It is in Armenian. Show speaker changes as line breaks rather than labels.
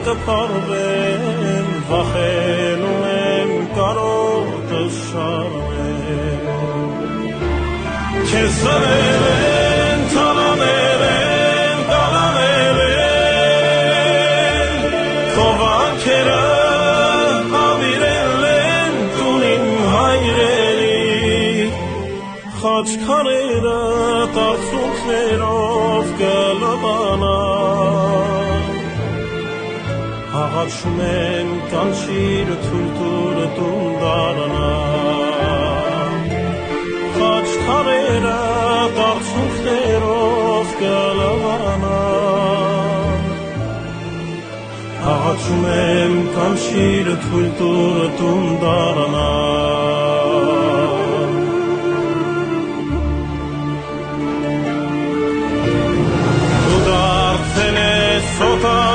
կփարվեն, վախենում եմ կարոտս շարվել։ Քեզ սրել են, թալանել են, տալանել են, քո վանքերը ավիրել են տունին հայրերի, խաչքարերը տարծունքներով կլվանան, աղաչում եմ կանչիր թույլ տուր տուն դառնան, խաչքարերը տարծունքներով կլվանան, աղաչում եմ կանչիր թույլ տուր տուն դառնան։ Դու դարձել ես օտար